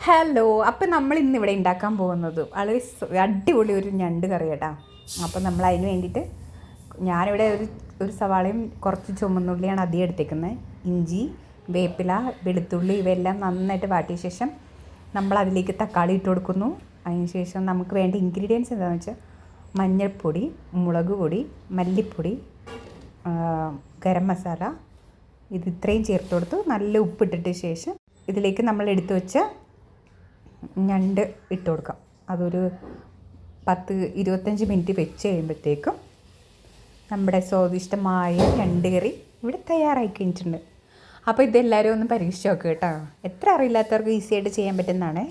Hello, അപ്പം നമ്മൾ ഇന്ന് ഇവിടെ ഉണ്ടാക്കാൻ പോകുന്നത് വളരെ അടിപൊളി ഒരു ഞണ്ട് കറി കേട്ടോ. അപ്പം നമ്മൾ അതിന് വേണ്ടിയിട്ട് ഞാനിവിടെ ഒരു സവാളയും കുറച്ച് ചുമന്നുള്ളിയാണ് അധികം എടുത്തേക്കുന്നത്. ഇഞ്ചി, വേപ്പില, വെളുത്തുള്ളി ഇവയെല്ലാം നന്നായിട്ട് വാട്ടിയ ശേഷം നമ്മൾ അതിലേക്ക് തക്കാളി ഇട്ട് കൊടുക്കുന്നു. അതിന് ശേഷം നമുക്ക് വേണ്ട ഇൻഗ്രീഡിയൻസ് എന്താണെന്ന് വെച്ചാൽ മഞ്ഞൾപ്പൊടി, മുളക് പൊടി, മല്ലിപ്പൊടി, ഗരം മസാല, ഇത് ഇത്രയും ചേർത്ത് കൊടുത്തു നല്ല ഉപ്പിട്ടിട്ട് ശേഷം ഇതിലേക്ക് നമ്മൾ എടുത്തു വെച്ച ഞണ്ട് ഇട്ട് കൊടുക്കാം. അതൊരു 10-25 മിനിറ്റ് വെച്ച് കഴിയുമ്പോഴത്തേക്കും നമ്മുടെ സ്വാദിഷ്ടമായ ഞണ്ട് കറി ഇവിടെ തയ്യാറായി കഴിഞ്ഞിട്ടുണ്ട്. അപ്പോൾ ഇതെല്ലാവരും ഒന്ന് പരീക്ഷിച്ച് നോക്കുക കേട്ടോ. എത്ര അറിയില്ലാത്തവർക്ക് ഈസി ആയിട്ട് ചെയ്യാൻ പറ്റുന്നതാണ്.